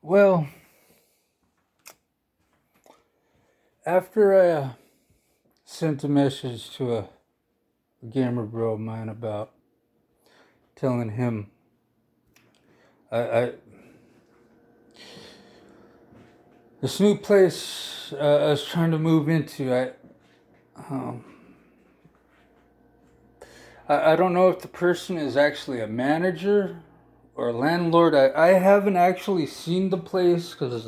Well, after I sent a message to a gamer bro of mine about telling him I this new place I was trying to move into, um, I don't know if the person is actually a manager or a landlord. I haven't actually seen the place because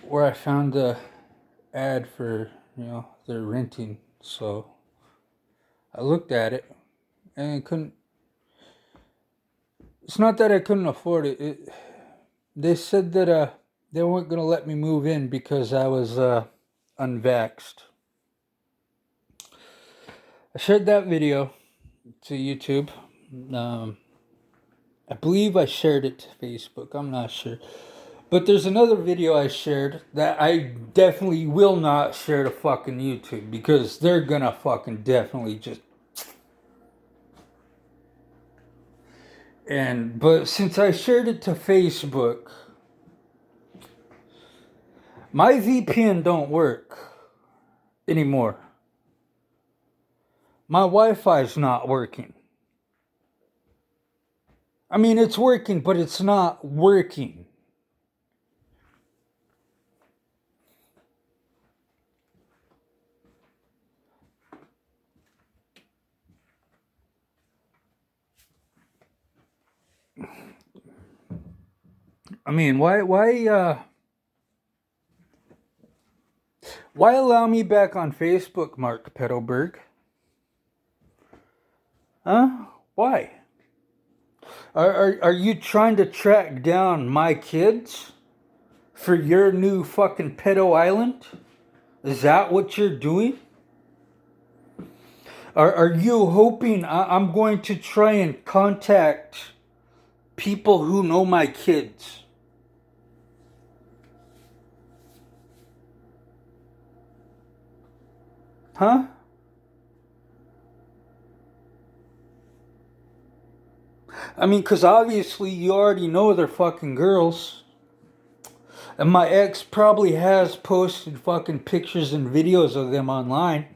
where I found the ad for, they're renting. So I looked at it and couldn't. It's not that I couldn't afford it. They said that they weren't gonna let me move in because I was unvaxxed. I shared that video to YouTube. Um, I believe I shared it to Facebook. I'm not sure. But there's another video I shared that I definitely will not share to fucking YouTube because they're gonna fucking definitely just. But since I shared it to Facebook, my VPN don't work anymore. My Wi-Fi's not working. I mean, it's working, but it's not working. I mean, why allow me back on Facebook, Mark Petalberg? Huh? Why? Are you trying to track down my kids for your new fucking pedo island? Is that what you're doing? Are you hoping I'm going to try and contact people who know my kids? Huh? I mean, because obviously you already know they're fucking girls. And my ex probably has posted fucking pictures and videos of them online.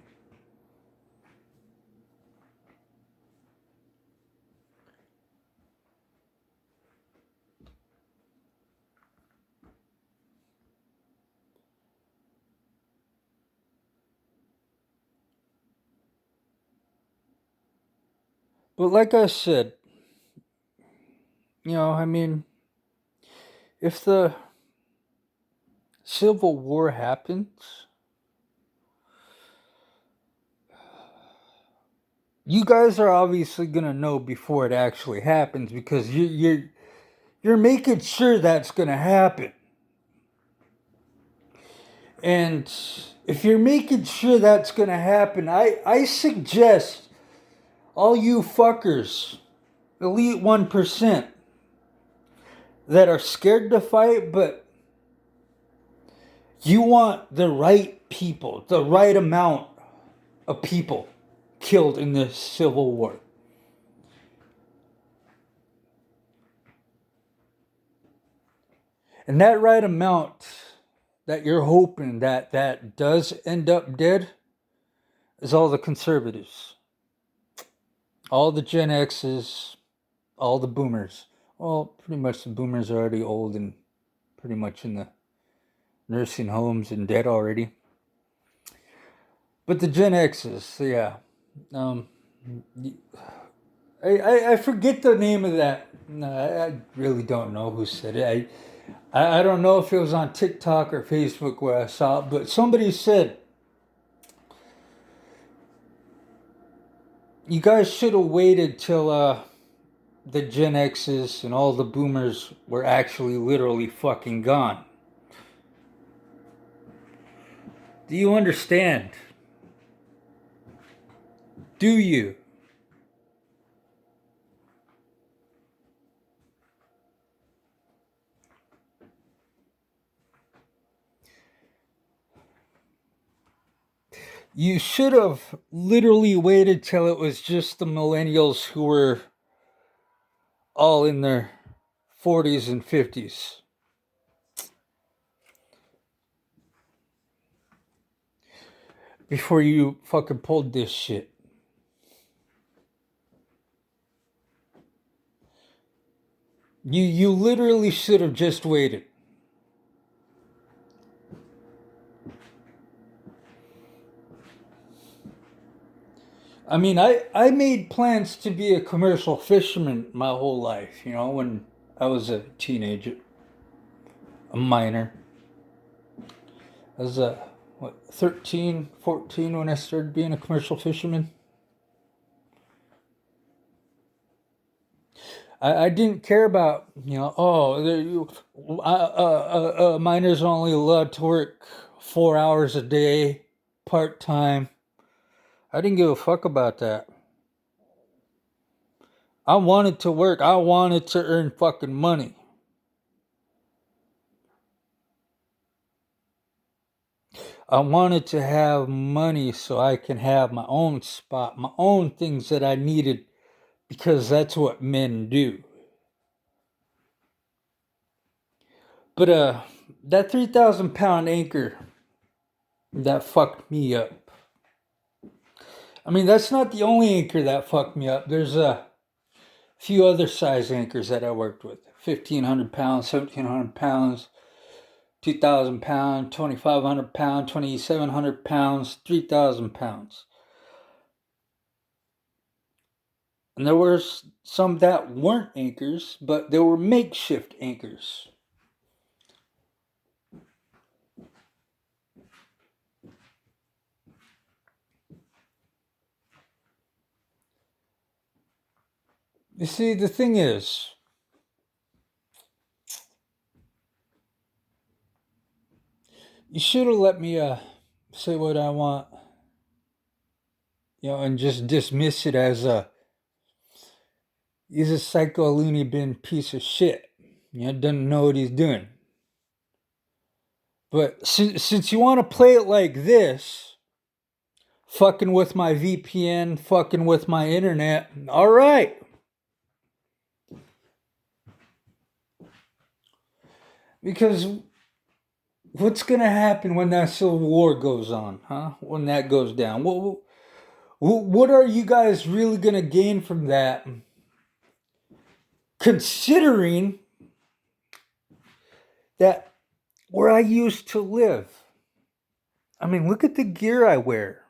But like I said, I mean, if the Civil War happens, you guys are obviously gonna know before it actually happens because you're making sure that's gonna happen. And if you're making sure that's gonna happen, I suggest all you fuckers, elite 1%, that are scared to fight, but you want the right people, the right amount of people killed in this Civil War. And that right amount that you're hoping that does end up dead is all the conservatives, all the Gen X's, all the boomers. Well, pretty much the boomers are already old and pretty much in the nursing homes and dead already. But the Gen X's, yeah. Um, I forget the name of that. No, I really don't know who said it. I don't know if it was on TikTok or Facebook where I saw it, but somebody said, you guys should have waited till the Gen X's and all the boomers were actually literally fucking gone. Do you understand? Do you? You should have literally waited till it was just the millennials who were all in their 40s and 50s. Before you fucking pulled this shit. You literally should have just waited. I mean, I made plans to be a commercial fisherman my whole life, you know, when I was a teenager, a minor. I was, 13, 14 when I started being a commercial fisherman. I didn't care about, you know, minors are only allowed to work 4 hours a day, part time. I didn't give a fuck about that. I wanted to work. I wanted to earn fucking money. I wanted to have money so I can have my own spot, my own things that I needed, because that's what men do. But that 3,000 pound anchor, that fucked me up. I mean, that's not the only anchor that fucked me up. There's a few other size anchors that I worked with. 1,500 pounds, 1,700 pounds, 2,000 pounds, 2,500 pounds, 2,700 pounds, 3,000 pounds. And there were some that weren't anchors, but they were makeshift anchors. You see, the thing is, you should have let me say what I want, you know, and just dismiss it as he's a psycho loony bin piece of shit. You know, doesn't know what he's doing. But since you want to play it like this, fucking with my VPN, fucking with my internet, all right. Because what's going to happen when that civil war goes on, huh? When that goes down? What are you guys really going to gain from that? Considering that where I used to live, I mean, look at the gear I wear.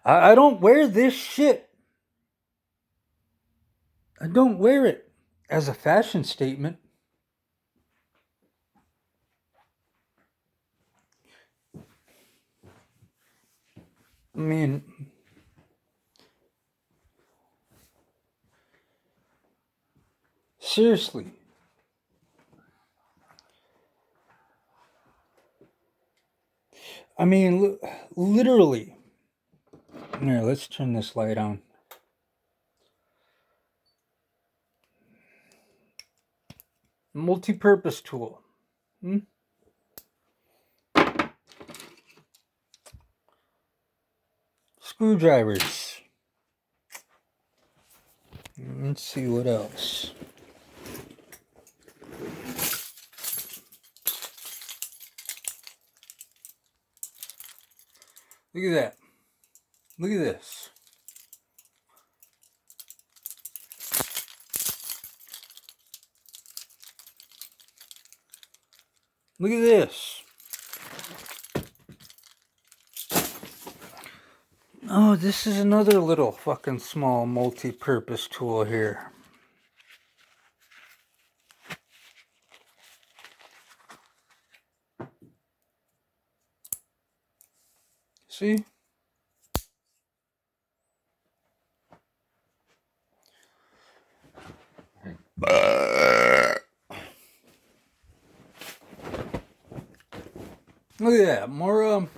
I don't wear this shit. I don't wear it as a fashion statement. I mean, seriously. I mean, literally. Here, let's turn this light on. Multi-purpose tool. Screwdrivers. Let's see what else. Look at that. Look at this. Look at this. Oh, this is another little fucking small multi-purpose tool here. See? Look at that. More,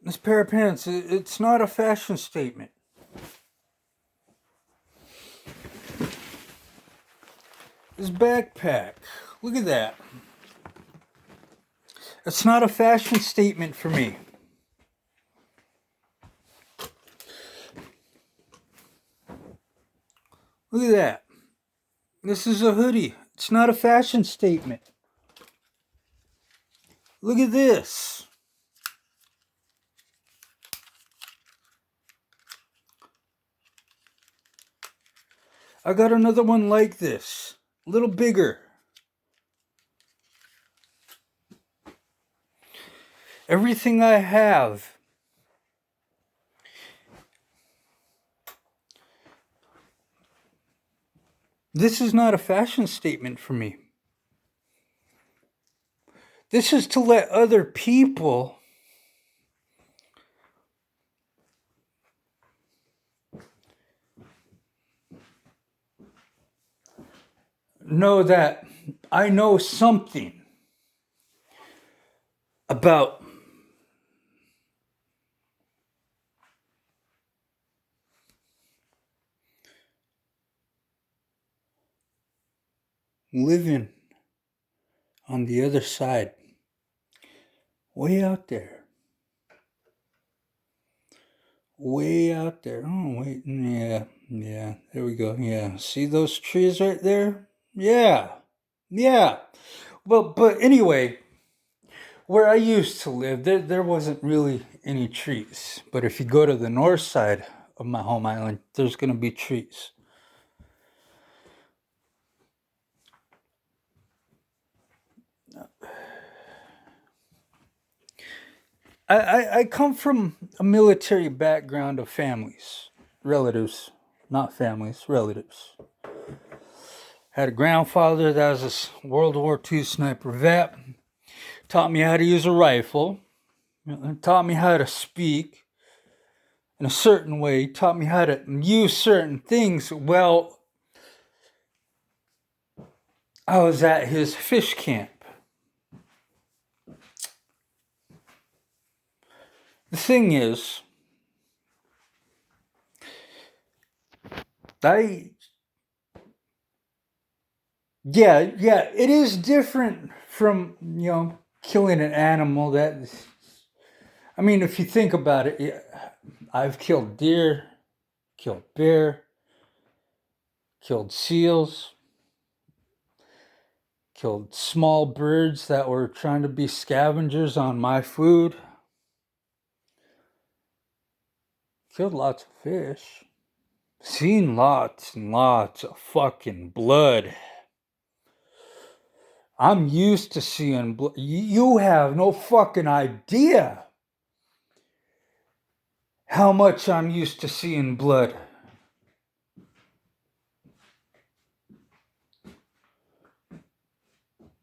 this pair of pants, it's not a fashion statement. This backpack, look at that. It's not a fashion statement for me. Look at that. This is a hoodie. It's not a fashion statement. Look at this. I got another one like this. A little bigger. Everything I have. This is not a fashion statement for me. This is to let other people know that I know something about living on the other side. Way out there. Way out there. Oh, wait. Yeah. There we go. Yeah. See those trees right there? Yeah. But anyway, where I used to live, there wasn't really any trees. But if you go to the north side of my home island, there's going to be trees. I come from a military background of families, relatives, not families, relatives. Had a grandfather that was a World War II sniper vet. Taught me how to use a rifle. Taught me how to speak in a certain way. Taught me how to use certain things. Well, I was at his fish camp. The thing is, it is different from, killing an animal. I mean, if you think about it, I've killed deer, killed bear, killed seals, killed small birds that were trying to be scavengers on my food, killed lots of fish, seen lots and lots of fucking blood. I'm used to seeing blood. You have no fucking idea how much I'm used to seeing blood.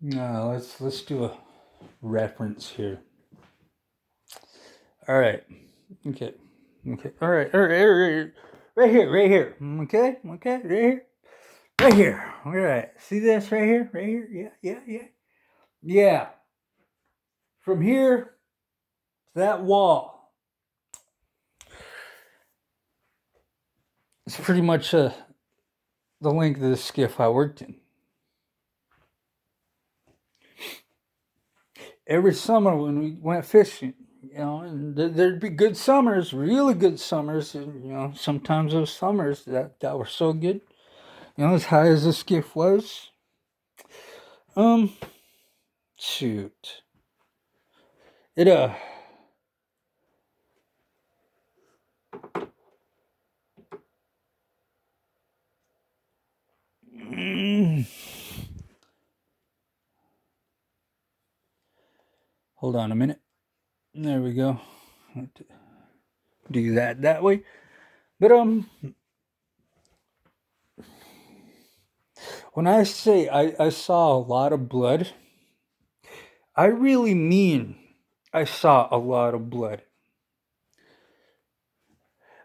No, let's do a reference here. All right. Okay. All right. Right here. Okay. Right here. Right here. All right. See this right here? Right here? Yeah. From here to that wall. It's pretty much the length of the skiff I worked in. Every summer when we went fishing, and there'd be good summers, really good summers, and, sometimes those summers that were so good, as high as the skiff was. Shoot. It, hold on a minute. There we go. Do that way. But, when I say I saw a lot of blood, I really mean I saw a lot of blood.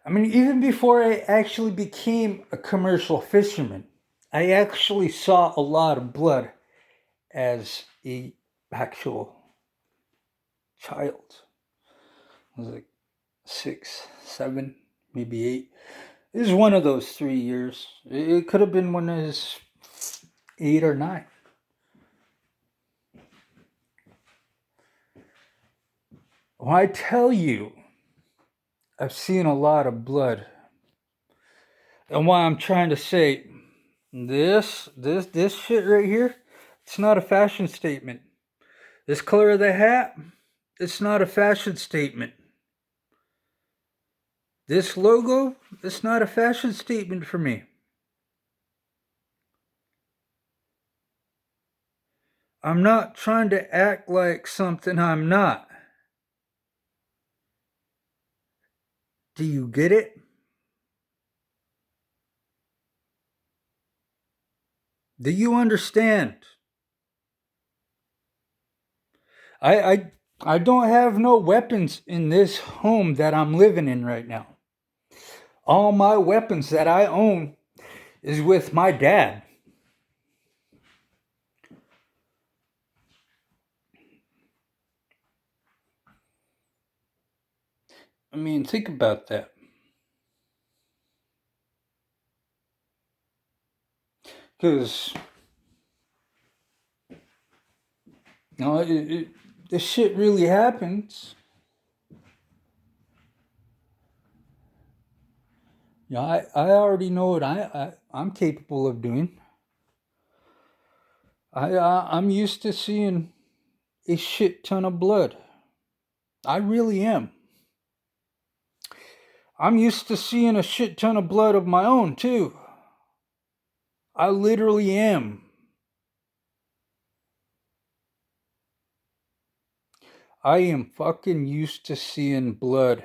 I mean, even before I actually became a commercial fisherman, I actually saw a lot of blood as a actual child. I was like 6, 7, maybe 8. It was one of those 3 years. It could have been when I was 8 or 9. When I tell you I've seen a lot of blood, and what I'm trying to say, This shit right here, it's not a fashion statement. This color of the hat, it's not a fashion statement. This logo, it's not a fashion statement for me. I'm not trying to act like something I'm not. Do you get it? Do you understand? I don't have no weapons in this home that I'm living in right now. All my weapons that I own is with my dad. I mean, think about that. Because, you know, this shit really happens. Yeah, I already know what I'm capable of doing. I'm used to seeing a shit ton of blood. I really am. I'm used to seeing a shit ton of blood of my own too. I literally am. I am fucking used to seeing blood.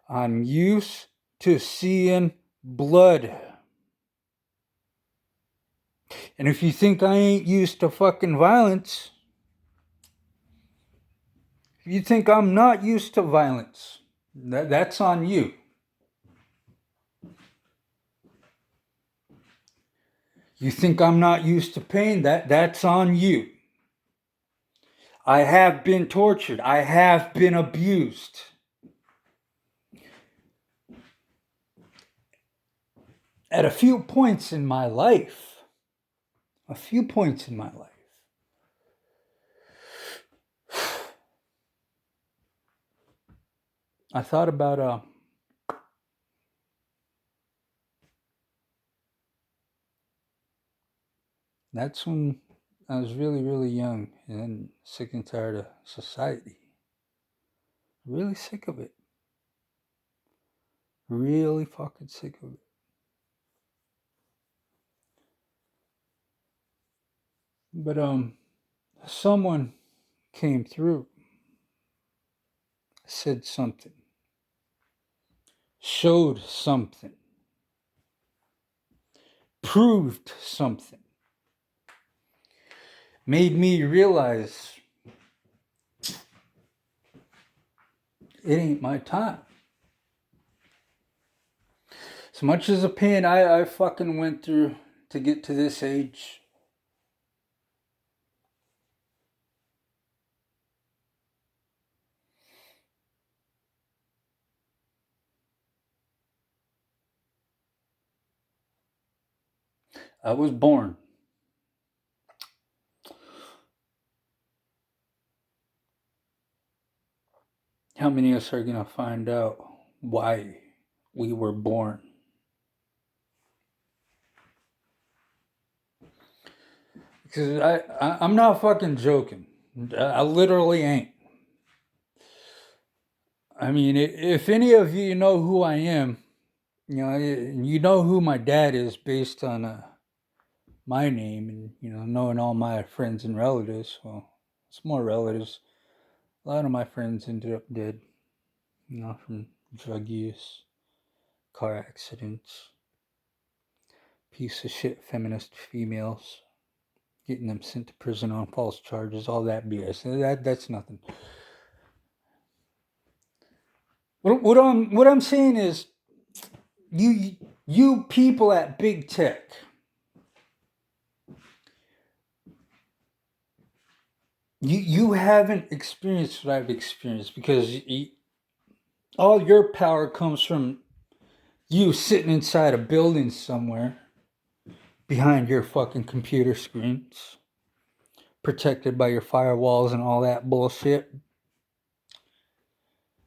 I'm used to seeing blood. And if you think I ain't used to fucking violence, if you think I'm not used to violence, that's on you. You think I'm not used to pain, that's on you. I have been tortured. I have been abused. At a few points in my life. A few points in my life. I thought about that's when I was really, really young and sick and tired of society. Really sick of it. Really fucking sick of it. But someone came through, said something, showed something, proved something, made me realize it ain't my time. As much as the pain I fucking went through to get to this age, I was born. How many of us are going to find out why we were born? Because I'm not fucking joking. I literally ain't. I mean, if any of you know who I am, you know who my dad is based on my name and, knowing all my friends and relatives. Well, it's more relatives. A lot of my friends ended up dead, from drug use, car accidents, piece of shit feminist females, getting them sent to prison on false charges, all that BS. That's nothing. What I'm saying is, you people at big tech, you haven't experienced what I've experienced because all your power comes from you sitting inside a building somewhere behind your fucking computer screens, protected by your firewalls and all that bullshit.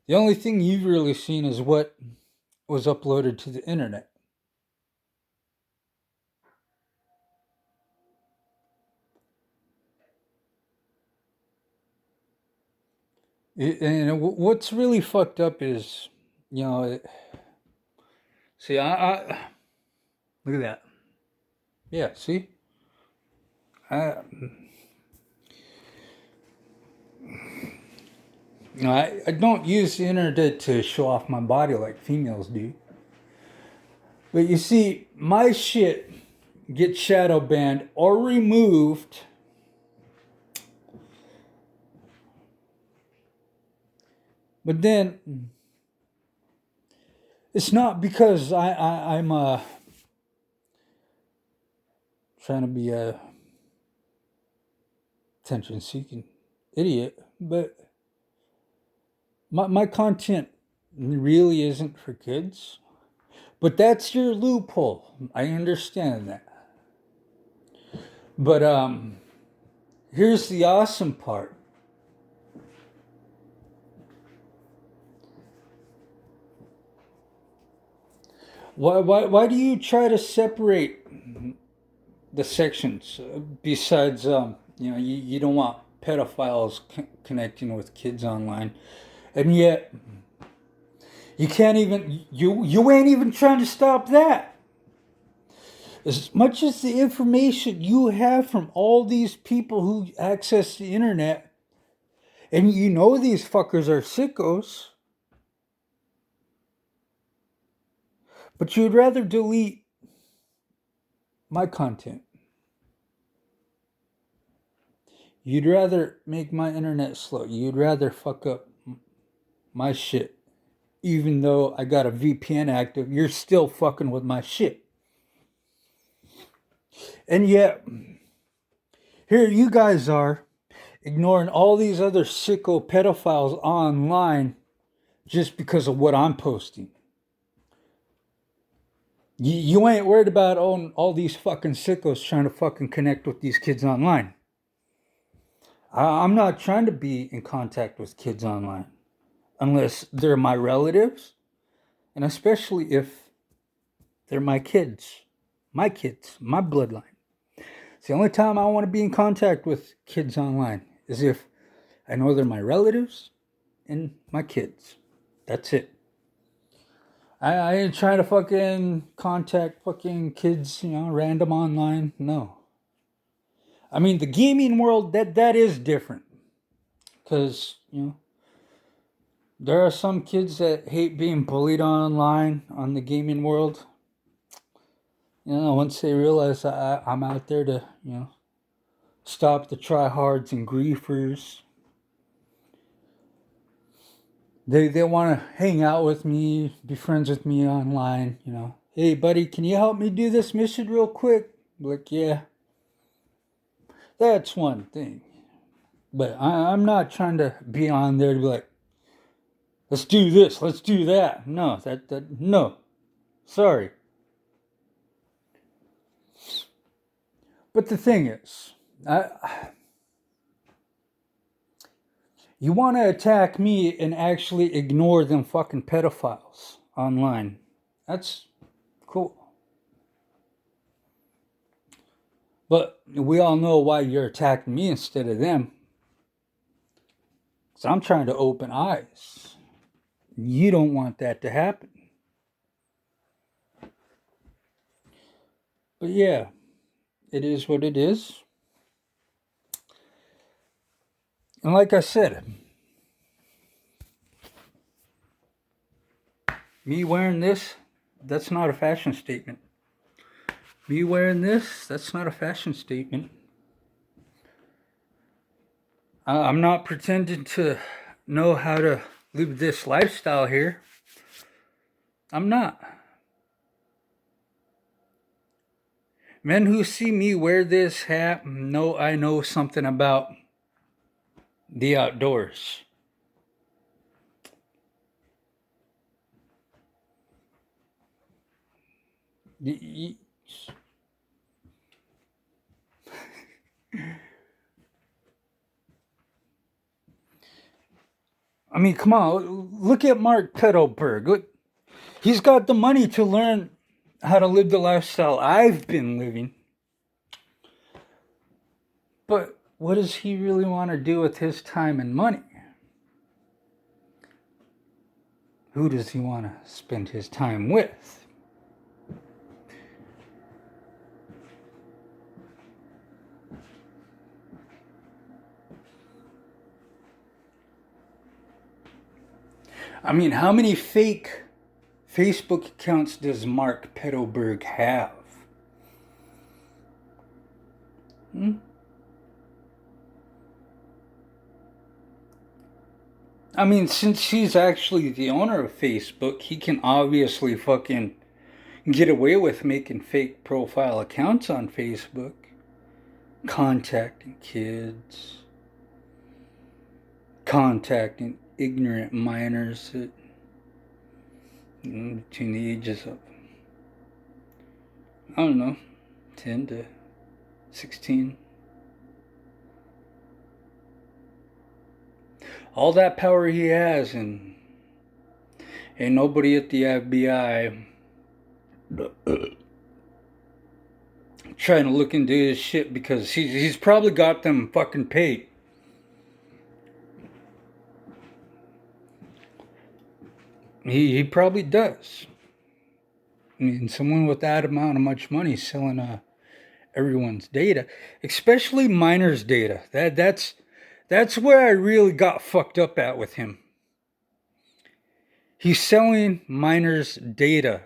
The only thing you've really seen is what was uploaded to the internet. And what's really fucked up is, you know, see, I look at that. Yeah, see, I, you know, I don't use the internet to show off my body like females do. But you see, my shit gets shadow banned or removed. But then it's not because I'm trying to be a attention seeking idiot, but my content really isn't for kids. But that's your loophole. I understand that. But here's the awesome part. Why do you try to separate the sections? Besides, you don't want pedophiles connecting with kids online, and yet you can't even you ain't even trying to stop that. As much as the information you have from all these people who access the internet, and you know these fuckers are sickos, but you'd rather delete my content. You'd rather make my internet slow. You'd rather fuck up my shit. Even though I got a VPN active, you're still fucking with my shit. And yet, here you guys are ignoring all these other sicko pedophiles online just because of what I'm posting. You ain't worried about all these fucking sickos trying to fucking connect with these kids online. I'm not trying to be in contact with kids online unless they're my relatives, and especially if they're my kids, my bloodline. It's the only time I want to be in contact with kids online is if I know they're my relatives and my kids. That's it. I ain't trying to fucking contact fucking kids, random online. No. I mean, the gaming world, that is different. Because, there are some kids that hate being bullied online on the gaming world. Once they realize I'm out there to, stop the tryhards and griefers, they want to hang out with me, be friends with me online, Hey, buddy, can you help me do this mission real quick? Like, yeah. That's one thing. But I'm not trying to be on there to be like, let's do this, let's do that. No, no. Sorry. But the thing is, you want to attack me and actually ignore them fucking pedophiles online. That's cool. But we all know why you're attacking me instead of them. Because I'm trying to open eyes. You don't want that to happen. But yeah, it is what it is. And like I said, me wearing this, that's not a fashion statement. Me wearing this, that's not a fashion statement. I'm not pretending to know how to live this lifestyle here. I'm not. Men who see me wear this hat know I know something about the outdoors. I mean, come on, look at Mark Pedoberg. He's got the money to learn how to live the lifestyle I've been living. But what does he really want to do with his time and money? Who does he want to spend his time with? I mean, how many fake Facebook accounts does Mark Pedoberg have? I mean, since he's actually the owner of Facebook, he can obviously fucking get away with making fake profile accounts on Facebook, contacting kids, contacting ignorant minors that, between the ages of, I don't know, 10 to 16. All that power he has, and ain't nobody at the FBI trying to look into his shit because he's probably got them fucking paid. He probably does. I mean, someone with that amount of much money selling everyone's data, especially minors' data. That's where I really got fucked up at with him. He's selling minors' data.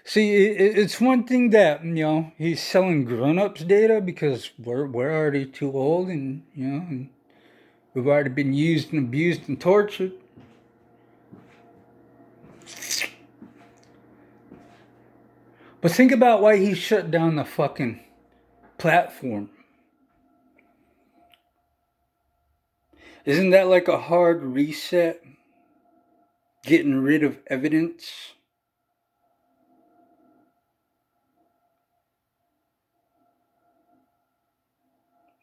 See, it's one thing that, he's selling grown-ups data because we're already too old, and and we've already been used and abused and tortured. But think about why he shut down the fucking platform. Isn't that like a hard reset? Getting rid of evidence?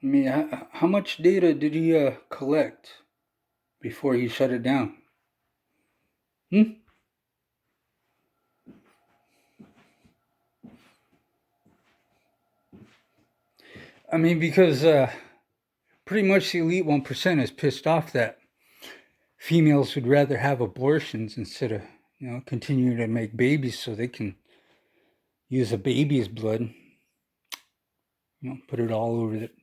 I mean, how much data did he collect before he shut it down? I mean, because pretty much the elite 1% is pissed off that females would rather have abortions instead of, continuing to make babies so they can use a baby's blood, put it all over it.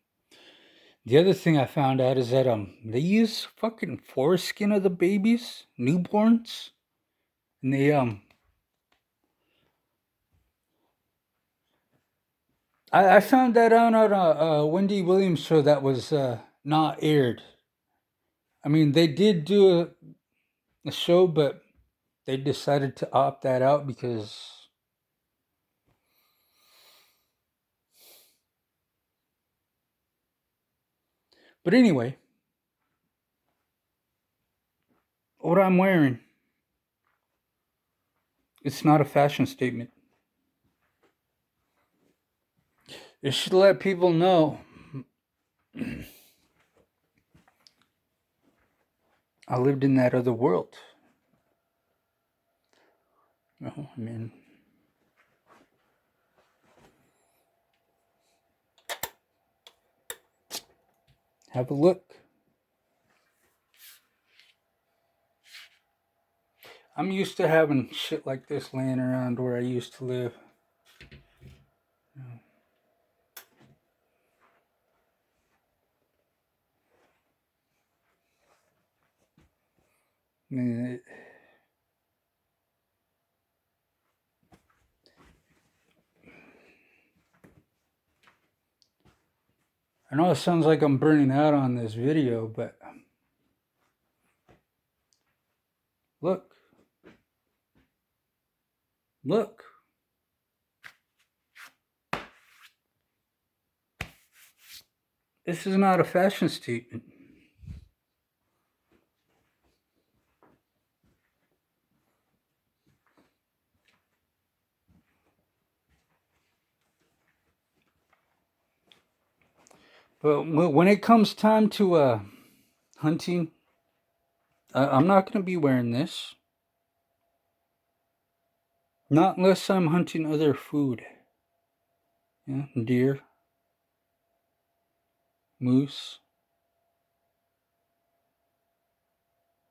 The other thing I found out is that they use fucking foreskin of the babies, newborns, and they I found that out on a Wendy Williams show that was not aired. I mean, they did do a show, but they decided to opt that out because. But anyway, what I'm wearing, it's not a fashion statement. It should let people know I lived in that other world. I mean, have a look. I'm used to having shit like this laying around where I used to live. I mean, I know it sounds like I'm burning out on this video, but look. Look. This is not a fashion statement. But when it comes time to hunting, I'm not going to be wearing this. Not unless I'm hunting other food. Yeah, deer, moose,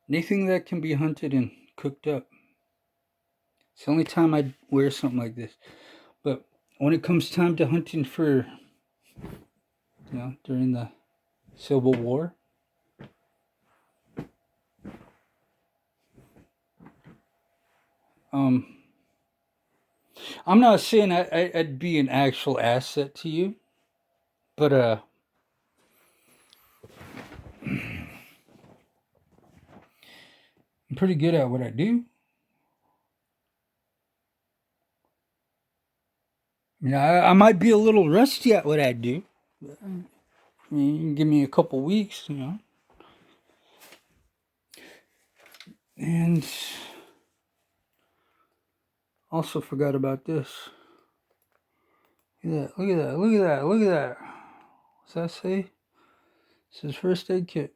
anything that can be hunted and cooked up. It's the only time I'd wear something like this. But when it comes time to hunting for, during the Civil War, I'm not saying I'd be an actual asset to you, but I'm pretty good at what I do. I mean, I might be a little rusty at what I do. I mean, you can give me a couple weeks, And also forgot about this. Look at that, look at that, look at that, look at that. What's that say? It says first aid kit.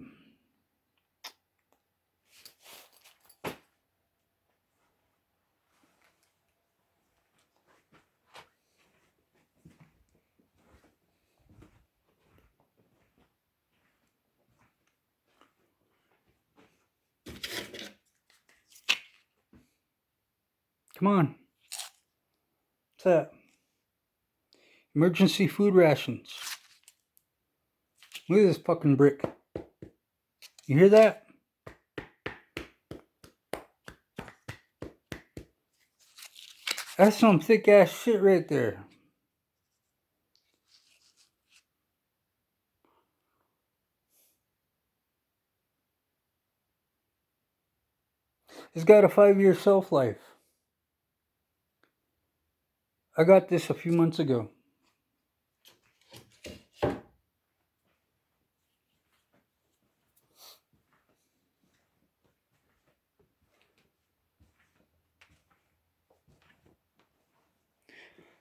Come on. What's that? Emergency food rations. Look at this fucking brick. You hear that? That's some thick ass shit right there. It's got a 5-year shelf life. I got this a few months ago.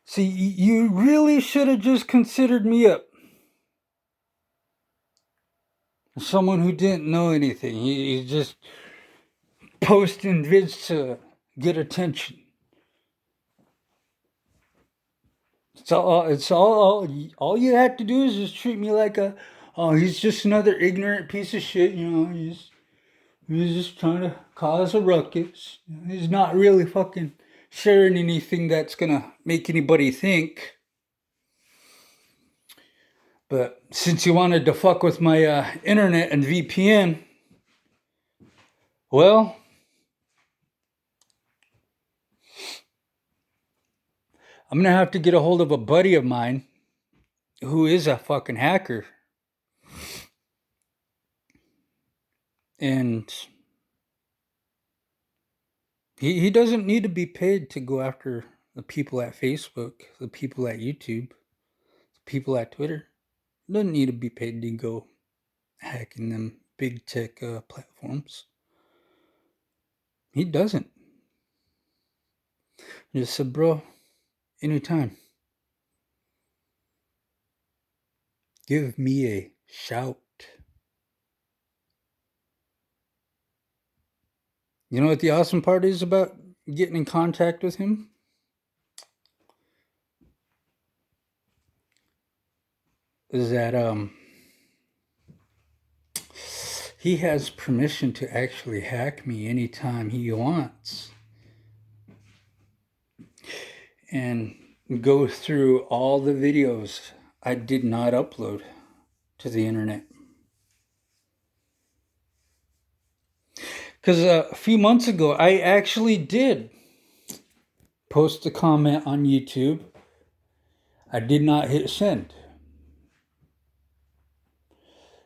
See, you really should have just considered me up. Someone who didn't know anything. He's just posting vids to get attention. All you have to do is just treat me like he's just another ignorant piece of shit, he's just trying to cause a ruckus. He's not really fucking sharing anything that's gonna make anybody think. But since you wanted to fuck with my internet and VPN, well, I'm gonna have to get a hold of a buddy of mine who is a fucking hacker. And he doesn't need to be paid to go after the people at Facebook, the people at YouTube, the people at Twitter. He doesn't need to be paid to go hacking them big tech platforms. He doesn't. He just said, bro, anytime. Give me a shout. You know what the awesome part is about getting in contact with him? Is that he has permission to actually hack me anytime he wants. And go through all the videos I did not upload to the internet. Because a few months ago, I actually did post a comment on YouTube. I did not hit send.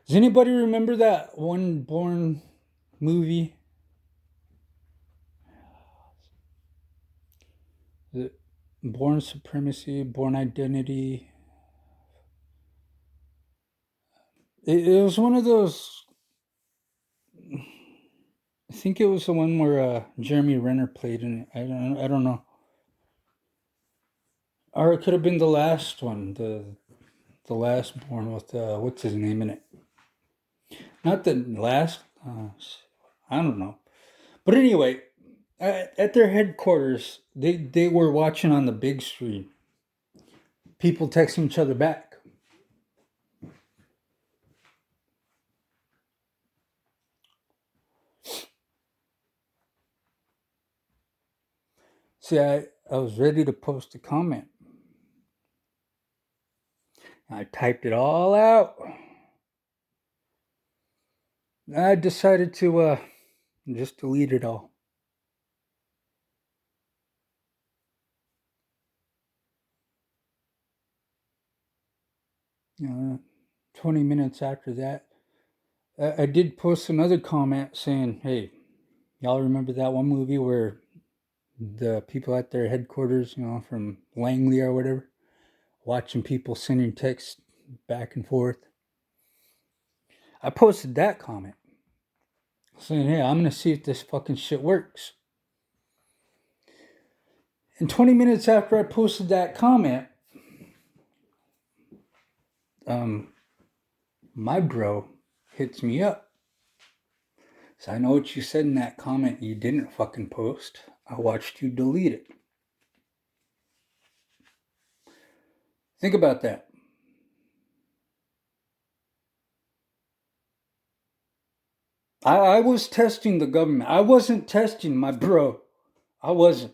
Does anybody remember that one Bourne movie? The Bourne Supremacy, Bourne Identity. It was one of those. I think it was the one where Jeremy Renner played in it. I don't know. Or it could have been the last one, the the last Bourne with what's his name in it? Not the last. I don't know. But anyway, at their headquarters, they were watching on the big screen. People texting each other back. See, I was ready to post a comment. I typed it all out. I decided to just delete it all. 20 minutes after that, I did post another comment saying, hey, y'all remember that one movie where the people at their headquarters, from Langley or whatever, watching people sending texts back and forth? I posted that comment saying, hey, I'm going to see if this fucking shit works. And 20 minutes after I posted that comment, my bro hits me up. So I know what you said in that comment you didn't fucking post. I watched you delete it. Think about that. I was testing the government. I wasn't testing my bro. I wasn't.